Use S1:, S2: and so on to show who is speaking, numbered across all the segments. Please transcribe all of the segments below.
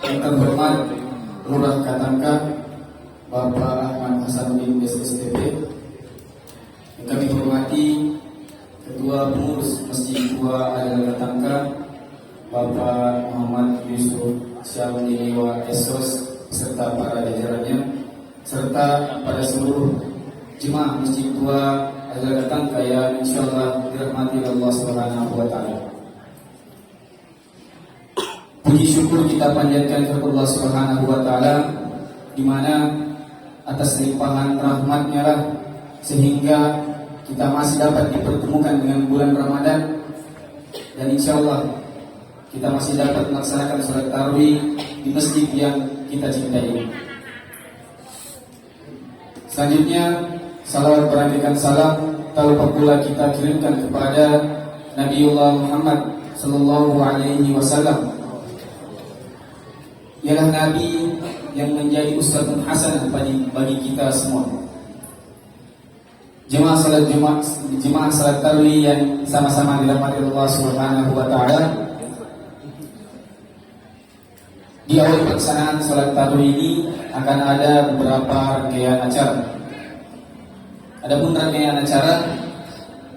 S1: Yang terhormat Lurah Katangka Bapak Ahmad Hasanuddin SSTP, yang kami hormati Ketua Pengurus Masjid Tua Al Katangka Bapak Muhammad Yusuf Syamdiniwa Esos serta para jajarannya, serta pada seluruh jemaah Masjid Tua Al Katangka yang insyaallah dirahmati Allah Subhanahu wa taala. Puji syukur kita panjatkan kepada Allah Subhanahu wa taala, di mana atas limpahan rahmat-Nya lah sehingga kita masih dapat dipertemukan dengan bulan Ramadan, dan insyaallah kita masih dapat melaksanakan salat tarawih di masjid yang kita cintai. Selanjutnya, salawat beraneka salam tak lupa pula kita kirimkan kepada Nabiullah Muhammad sallallahu alaihi wasallam. Ialah Nabi yang menjadi uswatun hasanah bagi kita semua. Jemaah salat tarawih yang sama-sama dirahmati Allah Subhanahu wa taala. Di awal pelaksanaan salat tarawih ini akan ada beberapa rangkaian acara. Adapun rangkaian acara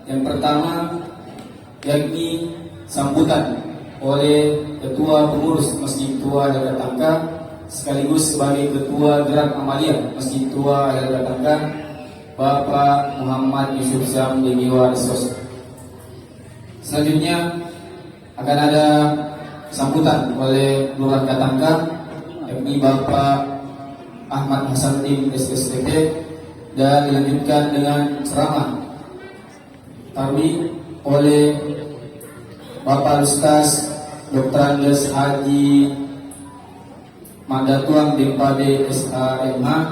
S1: yang pertama yakni sambutan oleh Ketua Pengurus Masjid Tua Al Katangka sekaligus sebagai Ketua Gerak Amalia Masjid Tua Al Katangka, Bapak Muhammad Yusuf Syamdiniwa Esos. Selanjutnya akan ada sambutan oleh Lurah Katangka yakni Bapak Ahmad Hasanuddin SSTP, dan dilanjutkan dengan ceramah tarawih oleh Bapak Ustaz Dr. Andes Haji Mandatuang Dempade SAMH,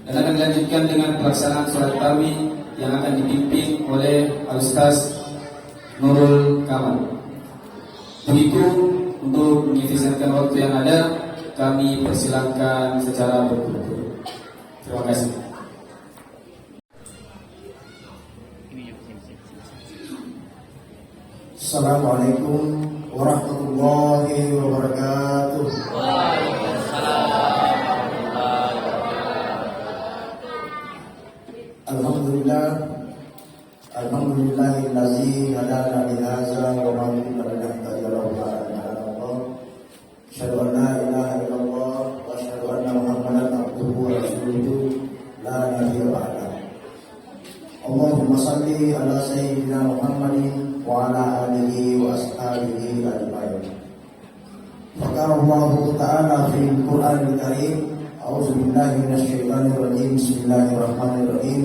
S1: dan akan dilanjutkan dengan pelaksanaan sholat tarawih yang akan dipimpin oleh Ustaz Nurul Kamal. Begitu, untuk mengefisienkan waktu yang ada, kami persilakan secara berturut-turut. Terima kasih.
S2: Assalamualaikum warahmatullahi wabarakatuh.
S3: Waalaikumsalam warahmatullahi wabarakatuh.
S2: Alhamdulillahillazi hadana li hadza wa ma kunna linahtadiya laula an hadana Allah. Asyhadu an la ilaha illallah wa asyhadu anna Muhammadan abduhu wa rasuluhu la nabiyya ba'dahu. Allahumma shalli ala sayyidina Muhammadin wa ala alihi wa ashabihi ajma'in. Faqala Allah Ta'ala fil Qur'anil Karim, a'udzu billahi minasyaitonir rajim. Bismillahirrahmanirrahim.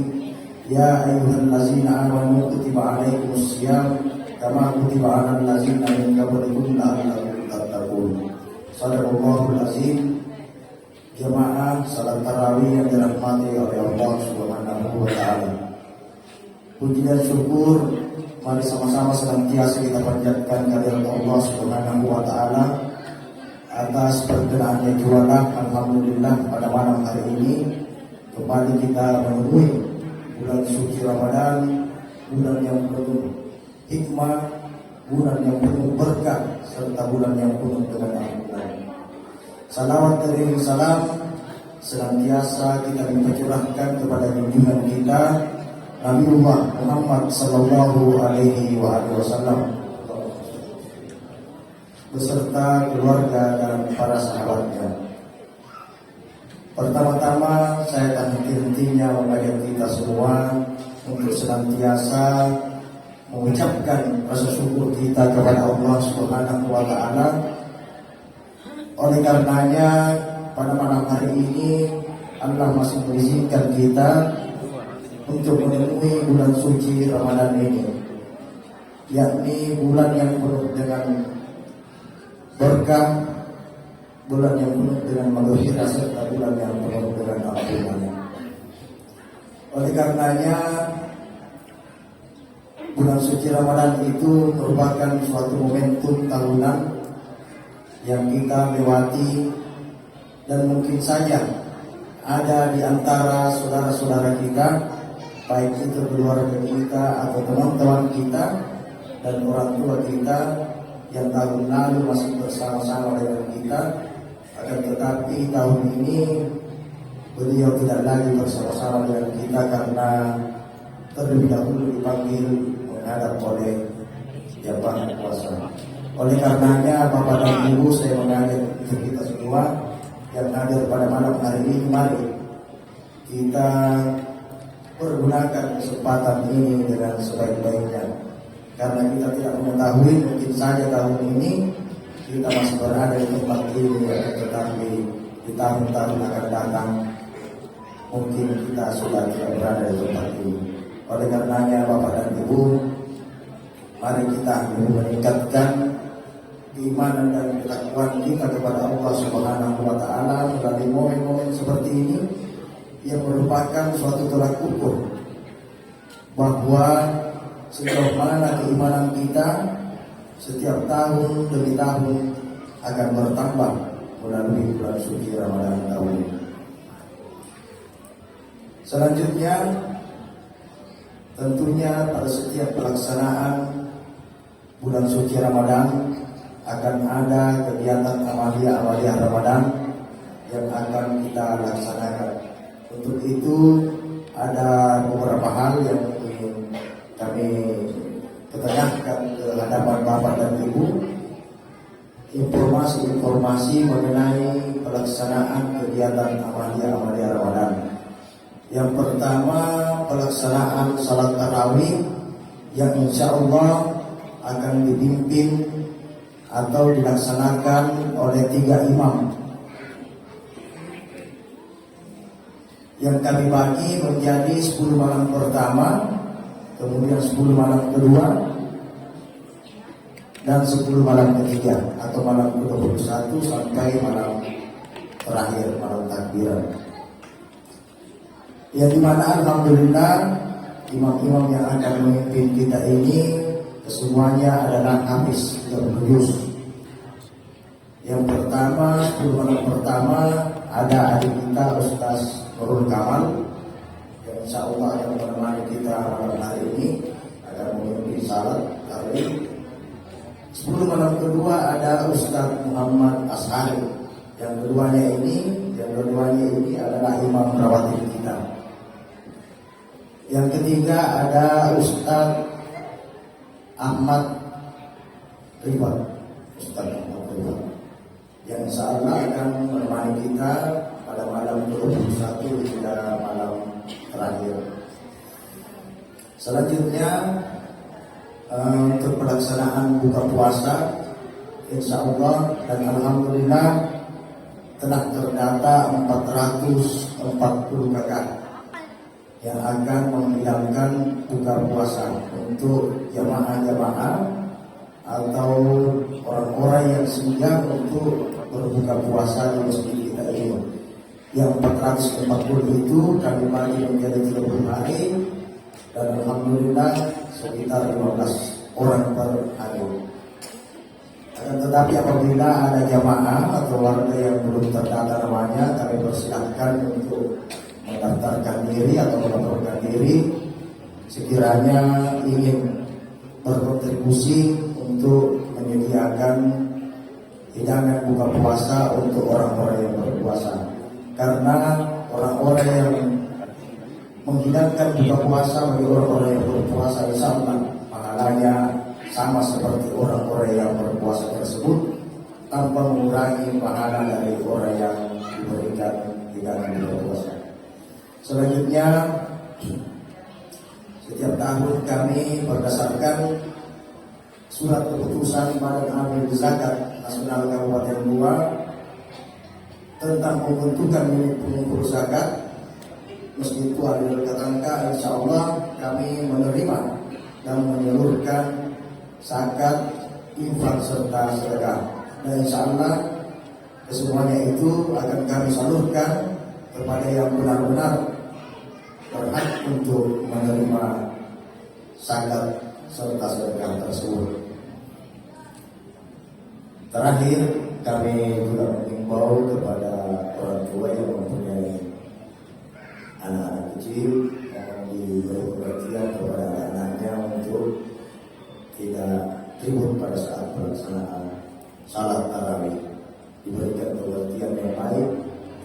S2: Ya ayyuhallazina amanu kutiba 'alaikumus shiyam kama kutiba 'alal ladzina min qablikum la'allakum tattaqun. Shadaqallahul azim. Jemaah salat tarawih yang dirahmati oleh Allah Subhanahu wa taala. Puji dan syukur mari sama-sama senantiasa kita panjatkan kehadirat Allah Subhanahu wa taala atas perkenannya jualah. Alhamdulillah pada malam hari ini kembali kita menemui bulan suci Ramadan, bulan yang penuh hikmah, bulan yang penuh berkah, serta bulan yang penuh dengan ampunan. Salawat dan salam senantiasa kita minta curahkan kepada junjungan kita Nabiullah Muhammad sallallahu alaihi wasallam beserta keluarga dan para sahabatnya. Pertama-tama saya tak henti-hentinya mengajak kita semua untuk senantiasa mengucapkan rasa syukur kita kepada Allah Subhanahu wa taala. Oleh karenanya pada malam hari ini Allah masih mengizinkan kita untuk menemui bulan suci Ramadan ini, yakni bulan yang penuh dengan berkah, bulan yang penuh dengan maghfirah, serta bulan yang penuh dengan ampunan. Oleh karenanya bulan suci Ramadan itu merupakan suatu momentum tahunan yang kita lewati, dan mungkin saja ada di antara saudara-saudara kita, baik itu keluarga kita atau teman-teman kita dan orang tua kita, yang tahun lalu masih bersama-sama dengan kita, akan tetapi tahun ini beliau tidak lagi bersama-sama dengan kita karena terlebih dahulu dipanggil menghadap oleh Yang Maha Kuasa. Oleh karenanya Bapak dan Ibu, saya mengajak kita semua yang hadir pada malam hari ini, mari kita pergunakan kesempatan ini dengan sebaik-baiknya, karena kita tidak mengetahui, mungkin saja tahun ini kita masih berada di tempat ini, tetapi di tahun-tahun akan datang mungkin kita sudah tidak berada di tempat ini. Oleh karenanya Bapak dan Ibu, mari kita meningkatkan keimanan dan ketakwaan kita kepada Allah Subhanahu wa Ta'ala melalui momen-momen seperti ini, yang merupakan suatu tolak ukur bahwa sejauh mana keimanan kita setiap tahun demi tahun akan bertambah melalui bulan suci Ramadan tahun ini. Selanjutnya, tentunya pada setiap pelaksanaan bulan suci Ramadan akan ada kegiatan amalia Ramadan yang akan kita laksanakan. Untuk itu ada beberapa hal yang ingin kami ketengahkan ke hadapan Bapak dan Ibu, informasi-informasi mengenai pelaksanaan kegiatan amalia Ramadan. Yang pertama, pelaksanaan salat tarawih yang insya Allah akan dipimpin atau dilaksanakan oleh 3 imam yang kami bagi menjadi 10 malam pertama, kemudian 10 malam kedua, dan 10 malam ketiga atau malam ke-21 sampai malam terakhir, malam takbiran. Yang dimana alhamdulillah imam-imam yang akan memimpin kita ini kesemuanya adalah hafiz dan juz. Yang pertama, 10 malam pertama ada adik kita Ustaz Nurul Kamal yang insya Allah akan menemani kita malam hari ini, akan memimpin salat tarawih. 10 malam kedua ada Ustaz Muhammad Ashari, yang keduanya ini adalah imam rawatib kita. Yang ketiga ada Ustaz Ahmad Ridwan, yang insya Allah akan menemani kita pada malam ke-21 hingga malam terakhir. Selanjutnya untuk pelaksanaan buka puasa, insya Allah dan alhamdulillah telah terdata 440 kakak yang akan menghidangkan buka puasa untuk jamaah-jamaah atau orang-orang yang singgah untuk berbuka puasa di masjid kita ini. Yang 440 itu kami bagi menjadi 30 hari, dan alhamdulillah sekitar 15 orang per hari. Akan tetapi apabila ada jamaah atau warga yang belum terdata namanya, kami persilahkan untuk mendaftarkan diri atau melaporkan diri sekiranya ingin berkontribusi untuk menyediakan hidangan buka puasa untuk orang-orang yang berpuasa. Karena orang-orang yang menghidangkan buka puasa bagi orang-orang yang berpuasa, insya Allah pahalanya sama seperti orang-orang yang berpuasa tersebut, tanpa mengurangi pahala dari orang yang diberikan hidangan buka puasa. Selanjutnya, setiap tahun kami berdasarkan surat keputusan Badan Amil Zakat Nasional Kabupaten Goa tentang pembentukan unit pengumpul zakat Masjid Tua di Katangka, insya Allah kami menerima dan menyalurkan zakat, infak serta sedekah. Dan insya Allah kesemuanya itu akan kami salurkan kepada yang benar-benar berhak untuk menerima zakat serta sedekah tersebut. Terakhir, kami juga mengimbau kepada orang tua yang mempunyai anak-anak kecil, mohon diberi perhatian kepada anak-anaknya untuk tidak tribun pada saat pelaksanaan salat tarawih, diberikan pengertian yang baik,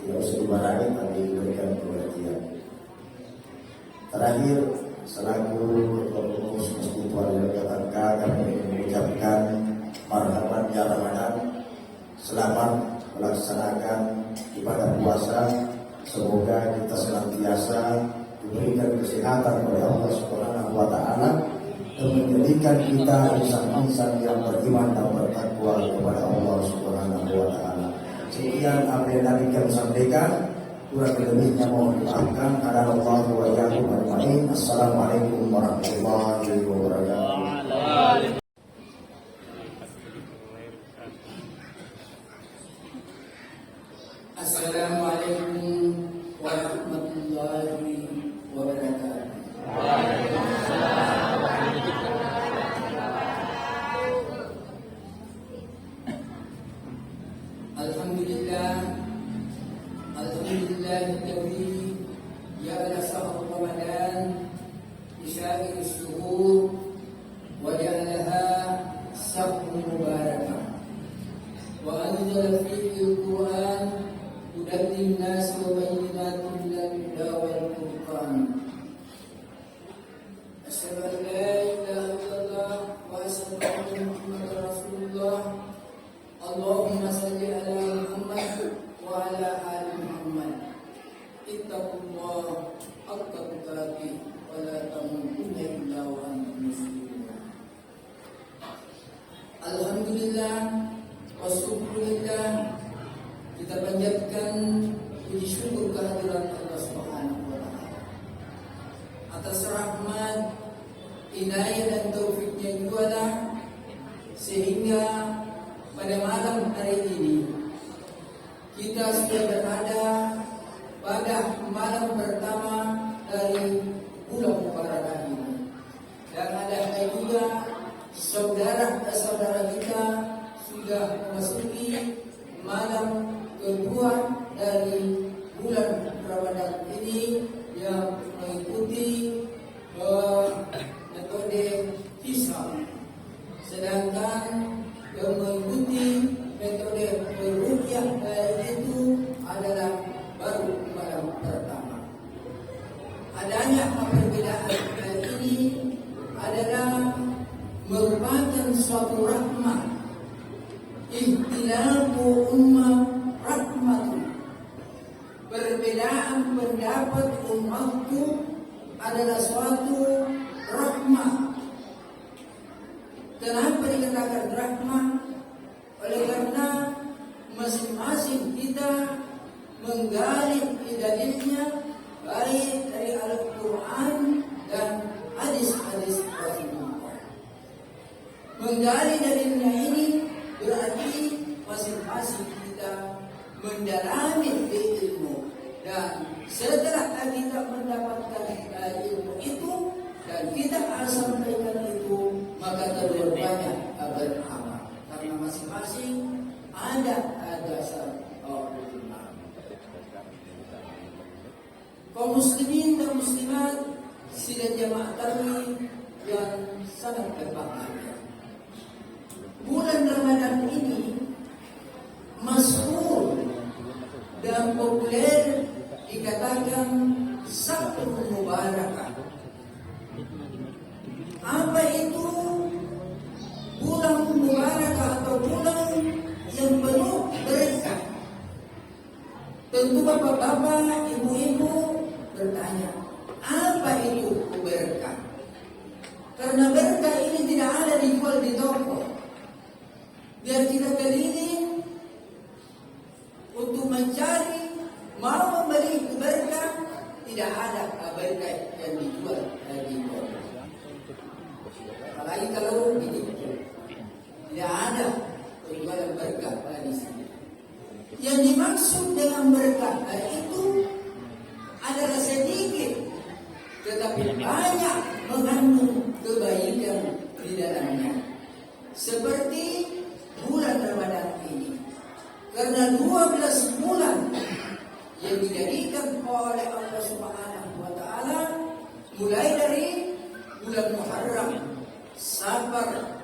S2: tidak usah dimarahi tapi diberikan pengertian. Terakhir, selaku Ketua Pengurus Masjid Wali Jakarta, kami ingin mengucapkan marhaban ya Ramadan, selamat melaksanakan ibadah puasa. Semoga kita senantiasa diberikan kesehatan oleh Allah Subhanahu wa Ta'ala dan menjadikan kita insan-insan yang beriman dan bertakwa kepada Allah Subhanahu wa Ta'ala. Sekian apa yang tadi kami sampaikan, kurang lebihnya mohon dimaafkan. Alhamdulillah wa iyyakum ajmain. Assalamualaikum warahmatullahi wabarakatuh.
S1: Assalamualaikum warahmatullahi wabarakatuh. Alhamdulillah, alhamdulillahilladzi ja'ala shahr Ramadan bisya'ir syuhur wa ja'alaha shahrun mubarakah wa anzala fihi al-Qur'an hudan lin-nas wa bayyinatin minal huda wal furqan. Asyhadu an la ilaha illallah wa asyhadu anna Muhammadar Rasulullah. Allahumma salli ala Muhammad wa ala ali Muhammad. Ittaqullah haqqa tuqatih wa la tamutunna illa wa antum muslimun. Alhamdulillah wa syukurillah, kita panjatkan puji syukur kehadiran Allah Subhanahu wa Ta'ala atas rahmat, inayah dan taufiknya jugalah sehingga pada malam hari ini kita sudah berada pada malam pertama dari bulan Mubarak ini, dan ada juga saudara-saudara kita sudah memasuki malam kedua dari bulan Ramadan ini yang mengikuti metode hisab, sedangkan yang mengikuti metode ruqyah itu adalah baru malam pertama. Adanya perbedaan ini adalah merupakan suatu rahmat. Ikhtilafu ummah rahmatun. Perbedaan pendapat umatku adalah suatu rahmat. Kenapa dikatakan rahmat? Oleh karena masing-masing kita menggali dalilnya baik dari Al-Quran dan hadis-hadis Rasulullah. Menggali dalilnya ini berarti masing-masing kita mendalami ilmu, dan setelah kita mendapatkan ilmu itu dan kita sampaikan itu, maka keduanya beramal karena masing-masing ada dasar ilmu. Kaum muslimin dan muslimat sidang jamaah tarawih yang sangat berbahagia, bulan Ramadan ini masyhur dan populer dikatakan Syahrul Mubarakah. Apa itu bulan Mubarakah atau bulan yang penuh berkah? Tentu bapak-bapak, ibu-ibu bertanya, apa itu berkah? Karena berkah ini tidak ada dijual di toko. Biar kita keliling untuk mencari, mau membeli berkah, tidak ada berkah yang dijual di toko. Apalagi kalau begitu, tidak ada penjualan berkah pada di sini. Yang dimaksud dengan berkah itu adalah sedikit tetapi banyak mengandung kebaikan di dalamnya. Seperti bulan Ramadan ini, karena 12 bulan yang dijadikan oleh Allah Subhanahu wa Ta'ala, mulai dari bulan Muharram, Safar,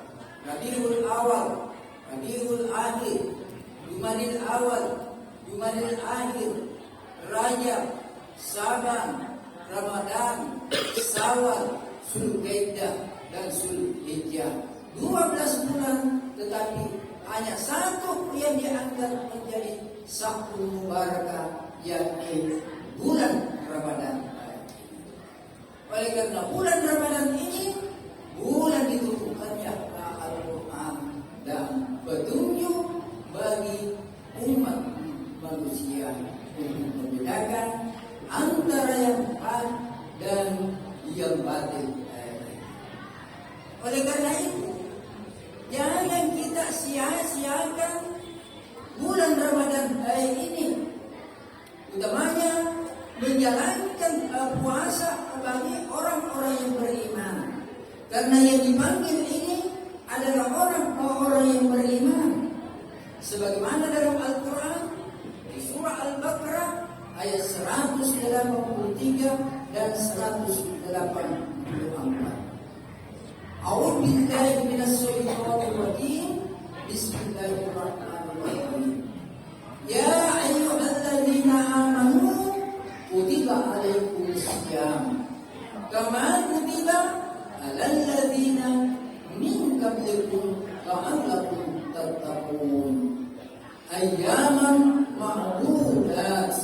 S4: Rabiul Awal, Rabiul Akhir, Jumadil Awal, Jumadil Akhir, Rajab, Saban, Ramadan, Syawal, Zulkaidah dan Zulhijjah. 12 bulan, tetapi hanya satu yang dianggap menjadi satu mubarakah, yakni bulan Ramadan. Oleh karena bulan Ramadan ini bulan diturunkannya Al-Quran dan petunjuk bagi umat manusia untuk membedakan antara yang hak dan yang batil. Oleh karena itu, jangan kita sia-siakan bulan Ramadan ini, utamanya menjalankan puasa bagi orang-orang yang beriman. Karena yang dipanggil ini adalah orang-orang yang beriman. Sebagaimana dalam Al-Quran di surah Al-Baqarah ayat 183 dan 184. A'udzu billahi minasyaitonir rajim. Bismillahirrahmanirrahim. Ya ayyuhalladzina amanu kutiba alaikumusiyam kama kutiba alal ladzina min qablikum la'allakum tattaqun. Ayyaman ma'dudat.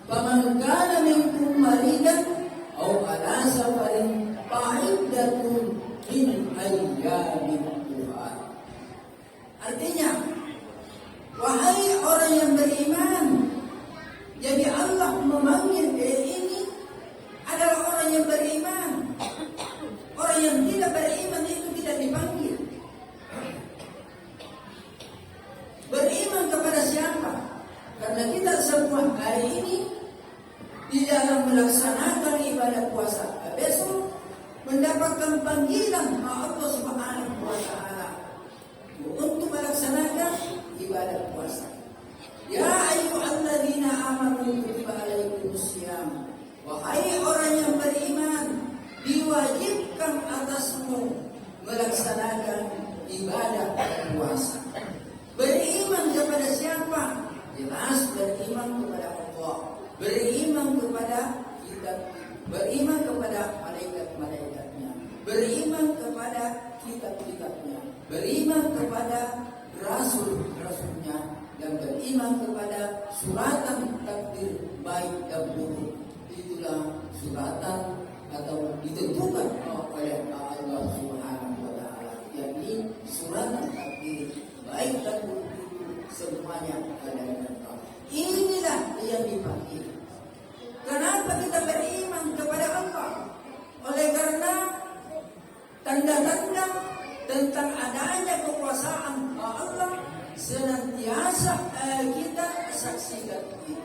S4: Faman kana minkum maridan aw ala safarin fa'iddatun min ayyamin ukhra. Artinya, wahai orang yang beriman, jadi Allah memanggil ini adalah orang yang beriman. Orang yang tidak beriman itu tidak dipanggil. Beriman kepada siapa? Karena kita semua hari ini di dalam melaksanakan ibadah puasa, besok mendapatkan panggilan Allah Subhanahu wa taala untuk melaksanakan ibadah puasa. Ya ayyuhalladzina amanu kutiba alaikumusiyam. Wahai orang yang beriman, diwajibkan atasmu melaksanakan ibadah puasa. Beriman kepada siapa? Jelas beriman kepada Allah, beriman kepada kitab, beriman kepada malaikat-malaikatnya, beriman kepada kitab-kitabnya, beriman kepada rasul-rasulnya, dan beriman kepada suratan takdir baik dan buruk. Itulah suratan atau ditentukan oleh Allah Subhanahu wa taala, yakni suratan takdir baik dan buruk itu semuanya ada di Allah. Inilah yang dipanggil. Kenapa kita beriman kepada Allah? Oleh karena tanda-tanda tentang adanya kekuasaan Allah senantiasa kita saksikan itu.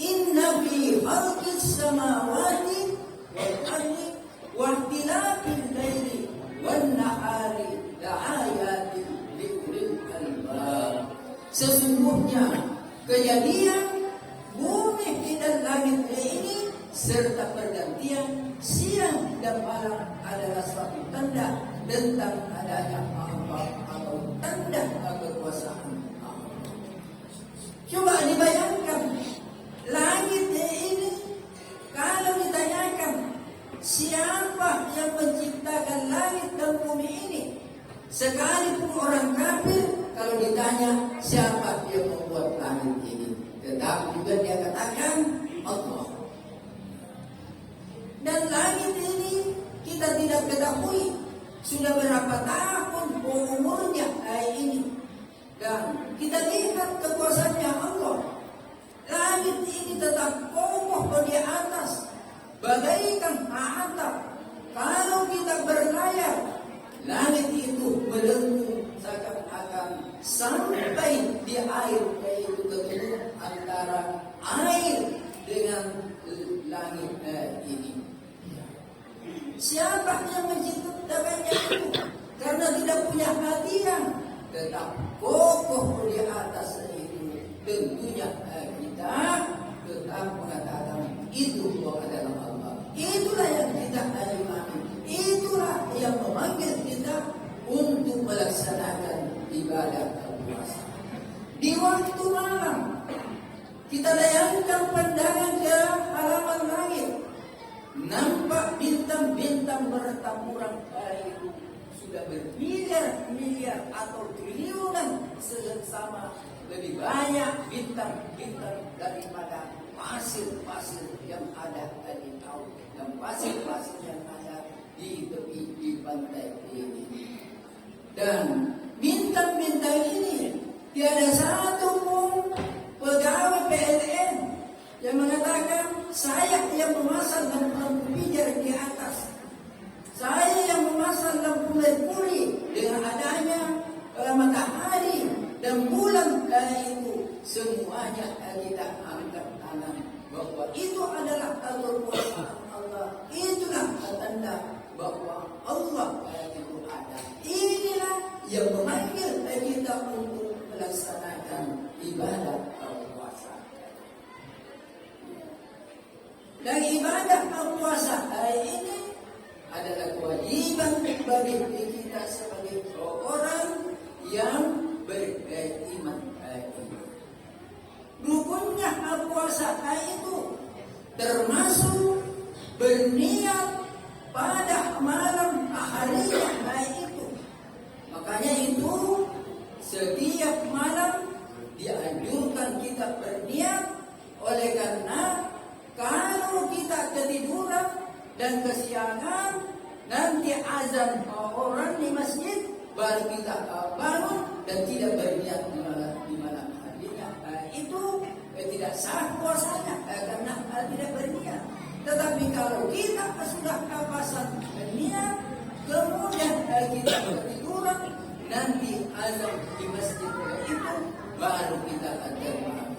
S4: Inna fi khalqis samawati wal ardi wa ikhtilafil laili wan nahari laayatin liulil albab. Sesungguhnya kejadian bumi dan langit ini serta pergantian siang dan malam adalah suatu tanda tentang adanya Allah atau tanda kekuasaan Allah. Coba dibayangkan langit ini, kalau ditanyakan siapa yang menciptakan langit dan bumi ini, sekalipun orang kafir kalau ditanya siapa yang membuat langit ini, tetap juga dia katakan Allah. Dan langit ini kita tidak ketahui sudah berapa tahun umurnya hari ini. Dan kita lihat kekuasaannya Allah. Langit ini tetap kokoh di atas, bagaikan atap. Kalau kita berlayar, langit itu melengkung seakan-akan sampai di air, yaitu ketemu antara air dengan langit ini. Siapa yang menciptakannya itu? Karena tidak punya hadiah, tetap kokoh di atas itu. Tentunya kita tetap mengatakan itu adalah Allah. Itulah yang kita imani. Itulah yang memanggil kita untuk melaksanakan ibadah puasa. Di waktu malam kita layangkan pandangan ke halaman langit, nampak bintang-bintang bertaburan itu sudah bermiliar-miliar atau triliunan sesama, lebih banyak bintang-bintang daripada pasir-pasir yang ada di laut dan pasir-pasir yang ada di tepi di pantai ini. Dan bintang-bintang ini tiada satu pun pegawai PLN yang mengatakan saya yang memasang lampu pijar di atas, saya yang memasang lampu merkuri dengan adanya matahari dan bulan itu semuanya kita angkat tangan bahwa itu adalah kekuasaan Allah. Itulah tanda bahwa Allah itu ada. Inilah yang memanggil kita untuk melaksanakan ibadah puasa. Dan ibadah puasa ini adalah kewajiban bagi kita sebagai orang yang beriman. Rukunnya puasa itu termasuk berniat pada malam hari itu. Makanya itu setiap malam dianjurkan kita berniat, oleh karena kalau kita ketiduran dan kesiangan, nanti azan orang di masjid baru kita bangun dan tidak berniat di malam harinya, itu tidak sah puasanya karena tidak berniat. Tetapi kalau kita sudah pasang niat, kemudian kita ketiduran, nanti azan di masjid itu baru kita akan bangun.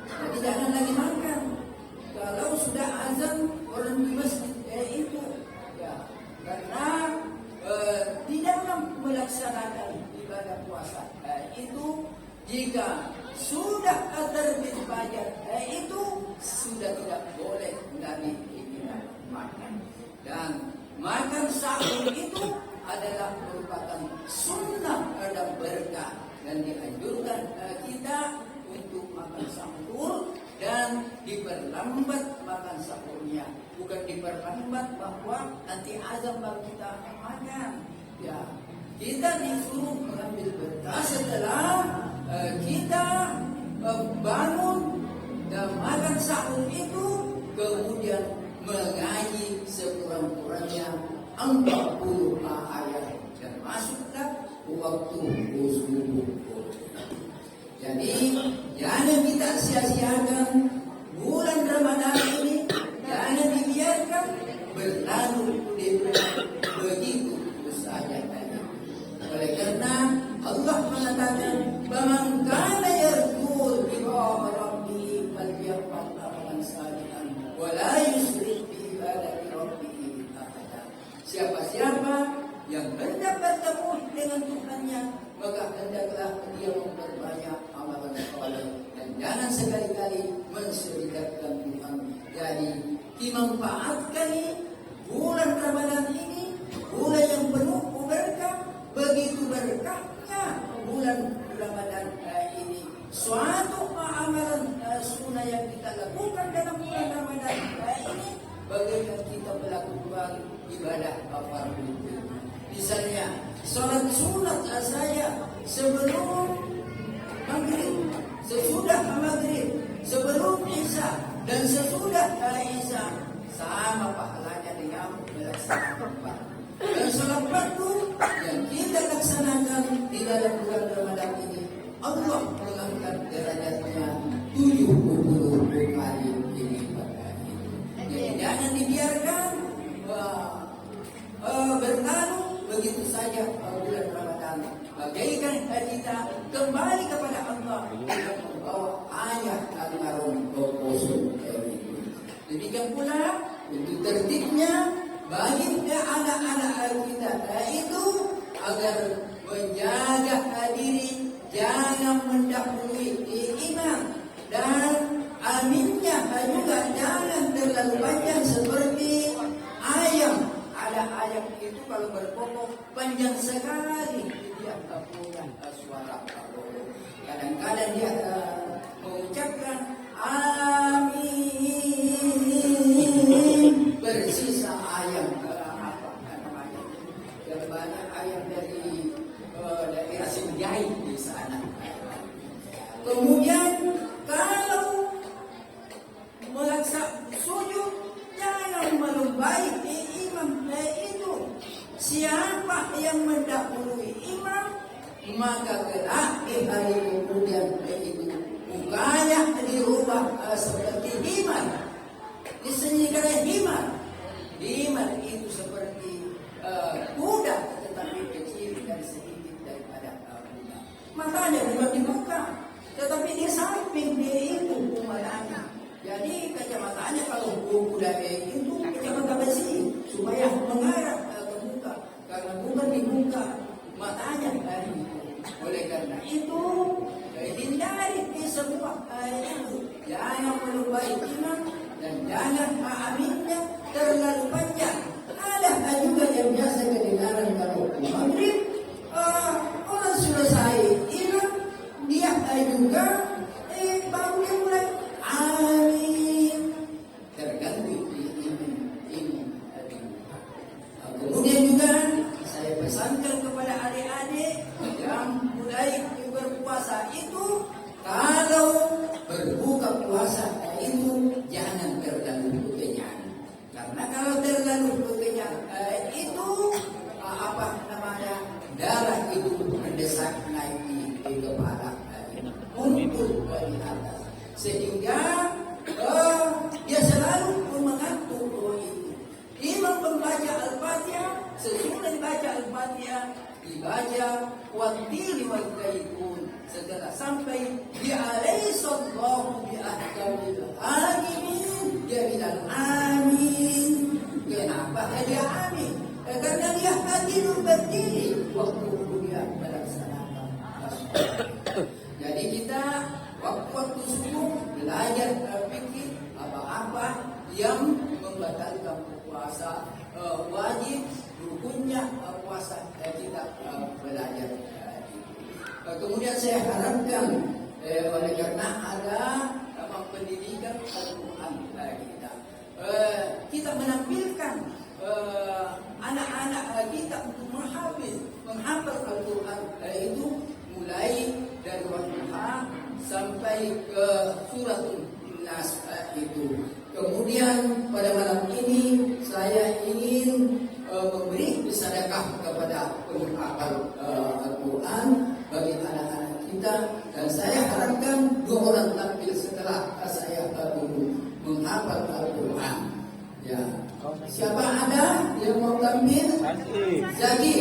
S4: Jadi jangan lagi makan. Kalau sudah azan orang di masjid itu, karena di dalam melaksanakan ibadah puasa itu, jika sudah terbit fajar itu sudah tidak boleh lagi makan. Dan makan sahur itu adalah merupakan sunnah dan berkah, dan dianjurkan kita untuk makan sahur dan diperlambat makan sahurnya, bukan diperlambat bahwa nanti azan baru kita makan. Ya, kita disuruh mengambil berkah setelah kita bangun dan makan sahur itu, kemudian mengaji sekurang-kurangnya 40 ayat dan masuklah waktu subuh. Jadi jangan kita sia-siakan bulan Ramadan ini, jangan dibiarkan berlalu begitu saja. Oleh karena Allah mengatakan, "Faman kana yarjul liqa'a rabbih falya'mal 'amalan salihan wa la yusyrik bi ibadati rabbih ahada." Siapa-siapa yang hendak bertemu dengan Tuhannya, maka hendaklah dia memperbanyak amalan saleh dan jangan sekali-kali mensyirikkan Tuhan. Jadi dimanfaatkan bulan Ramadan ini, bulan yang penuh berkah, begitu berkahnya bulan Ramadan ini. Suatu amalan sunnah yang kita lakukan dalam bulan Ramadan ini, bagaikan kita melakukan ibadah fardhu. Misalnya, sholat sunat saya sebelum maghrib, sesudah maghrib, sebelum isya, dan sesudah isya, sama pahalanya dengan melaksanakan fardu. Dan sholat fardu yang kita laksanakan di dalam bulan Ramadan ini, Allah mengangkat derajatnya 70 kali lipat. Jadi jangan dibiarkan berlalu begitu saja bulan Ramadan. Bagaikan kita kembali kepada Allah dengan membawa ayat Al-Marum Bokosun. Demikian pula untuk tertibnya bagi anak-anak kita itu agar menjaga diri, jangan mendahului iman, dan aminnya juga jangan terlalu panjang seperti ayam. Ada ayam itu kalau berkokok panjang sekali, suara prabowo. Kadang-kadang dia mengucapkan amin, bersisa ayam apa namanya, yang banyak ayam dari daerah Sinjai di sana. Kemudian kalau melaksanakan sujud jangan melumbai imam itu. Siapa yang mendahului imam maka kelak di hari kemudian itu mukanya dirubah seperti himar, disendirikan himar. Himar itu seperti kuda tetapi kecil dan sedikit daripada kuda. Makanya bukan di muka, tetapi di samping dia itu pemandangan. Jadi kacamatanya kalau kuda itu kacamata besi supaya mengarah ke muka, karena bukan di muka matanya dari itu. Oleh karena itu hindari di semua itu, jangan melupai imam dan jangan aminnya terlalu panjang. Ada juga yang biasa kedengaran kalau maghrib orang selesai imam dia juga baru dia mulai amin, terganggu ini. Kemudian juga saya pesankan kepada adik-adik yang mulai berpuasa itu, kalau berbuka puasa itu jangan terlalu kekenyangan. Karena kalau terlalu kekenyangan itu apa namanya, darah itu mendesak naik di kepala, muncul dari atas, sehingga dia selalu mengantuk itu. Imam membaca Al-Fatihah, sesudah dibaca Al-Fatihah dibaca wattini wal zaitun. Setelah sampai bi alaihi sallallahu bi ahkamil hakimin, dia bilang amin. Kenapa dia amin? Karena dia hadir berdiri waktu dia melaksanakan sholat. Jadi kita waktu subuh belajar fikih apa-apa yang membatalkan puasa, wajib rukunnya puasa kita belajar. Kemudian saya harapkan oleh karena ada pendidikan Al-Quran kita, kita menampilkan anak-anak kita untuk menghafal Al-Quran, itu mulai dari Al-Quran sampai ke suratul Nas itu. Kemudian pada malam ini saya ingin memberi sedekah kepada penghafal Al-Quran bagi anak-anak kita, dan saya harapkan 2 orang tampil setelah saya menghafal Al-Quran. Ya, siapa ada yang mau tampil? Zaki.